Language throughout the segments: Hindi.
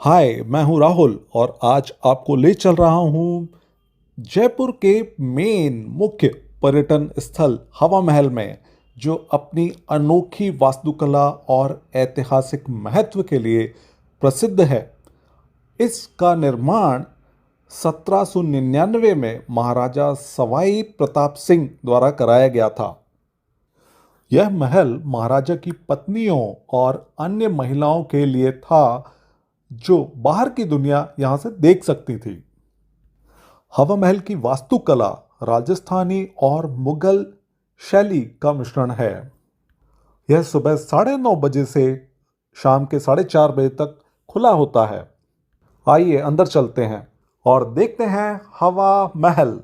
हाय, मैं हूँ राहुल और आज आपको ले चल रहा हूँ जयपुर के मेन मुख्य पर्यटन स्थल हवा महल में, जो अपनी अनोखी वास्तुकला और ऐतिहासिक महत्व के लिए प्रसिद्ध है। इसका निर्माण 1799 में महाराजा सवाई प्रताप सिंह द्वारा कराया गया था। यह महल महाराजा की पत्नियों और अन्य महिलाओं के लिए था, जो बाहर की दुनिया यहां से देख सकती थी। हवा महल की वास्तुकला राजस्थानी और मुगल शैली का मिश्रण है। यह सुबह 9:30 बजे से शाम के 4:30 बजे तक खुला होता है। आइए अंदर चलते हैं और देखते हैं हवा महल।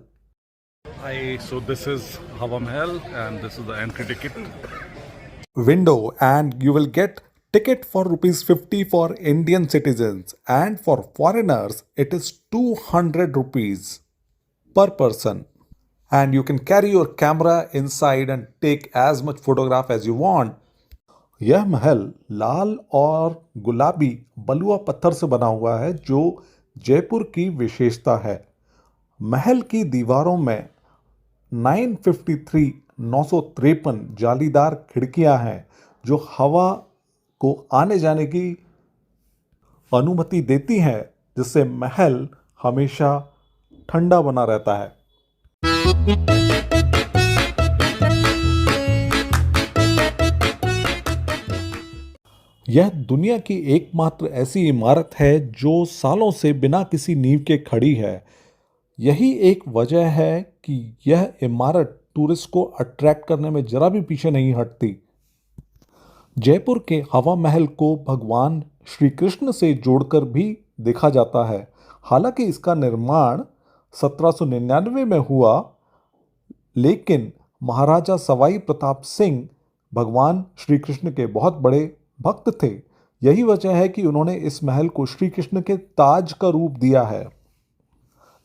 Hi, so this is Hava Mahal and this is the entry ticket. Window, and you will get ticket for ₹50 for Indian citizens, and for foreigners it is 200 rupees per person. And you can carry your camera inside and take as much photograph as you want. यह महल लाल और गुलाबी बलुआ पत्थर से बना हुआ है, जो जयपुर की विशेषता है। महल की दीवारों में 953 जालीदार खिड़कियां हैं, जो हवा को आने जाने की अनुमति देती हैं, जिससे महल हमेशा ठंडा बना रहता है। यह दुनिया की एकमात्र ऐसी इमारत है जो सालों से बिना किसी नींव के खड़ी है। यही एक वजह है कि यह इमारत टूरिस्ट को अट्रैक्ट करने में जरा भी पीछे नहीं हटती। जयपुर के हवा महल को भगवान श्री कृष्ण से जोड़कर भी देखा जाता है। हालांकि इसका निर्माण 1799 में हुआ, लेकिन महाराजा सवाई प्रताप सिंह भगवान श्री कृष्ण के बहुत बड़े भक्त थे। यही वजह है कि उन्होंने इस महल को श्री कृष्ण के ताज का रूप दिया है।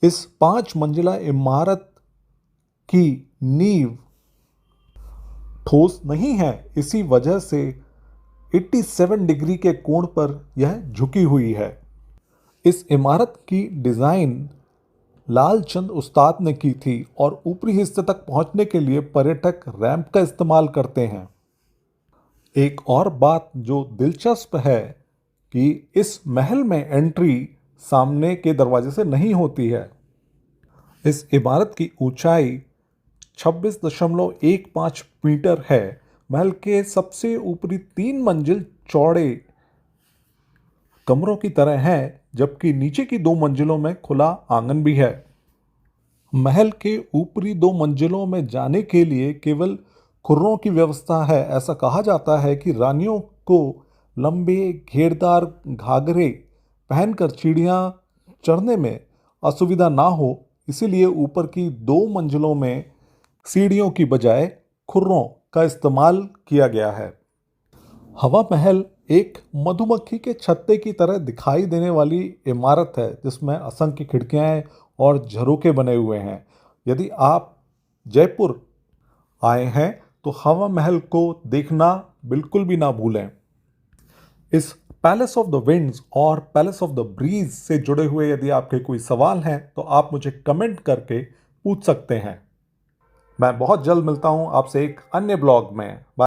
इस 5 मंजिला इमारत की नींव ठोस नहीं है, इसी वजह से 87 डिग्री के कोण पर यह झुकी हुई है। इस इमारत की डिजाइन लालचंद उस्ताद ने की थी और ऊपरी हिस्से तक पहुंचने के लिए पर्यटक रैंप का इस्तेमाल करते हैं। एक और बात जो दिलचस्प है कि इस महल में एंट्री सामने के दरवाजे से नहीं होती है। इस इमारत की ऊंचाई 26.15 मीटर है। महल के सबसे ऊपरी 3 मंजिल चौड़े कमरों की तरह हैं, जबकि नीचे की 2 मंजिलों में खुला आंगन भी है। महल के ऊपरी 2 मंजिलों में जाने के लिए केवल खुर्रों की व्यवस्था है। ऐसा कहा जाता है कि रानियों को लंबे घेरदार घाघरे पहनकर सीढ़ियां चढ़ने में असुविधा ना हो, इसीलिए ऊपर की 2 मंजिलों में सीढ़ियों की बजाय खुर्रों का इस्तेमाल किया गया है। हवा महल एक मधुमक्खी के छत्ते की तरह दिखाई देने वाली इमारत है, जिसमें असंख्य खिड़कियां और झरोखे बने हुए हैं। यदि आप जयपुर आए हैं तो हवा महल को देखना बिल्कुल भी ना भूलें। इस पैलेस ऑफ द विंड्स और पैलेस ऑफ द ब्रीज से जुड़े हुए यदि आपके कोई सवाल हैं तो आप मुझे कमेंट करके पूछ सकते हैं। मैं बहुत जल्द मिलता हूं आपसे एक अन्य ब्लॉग में।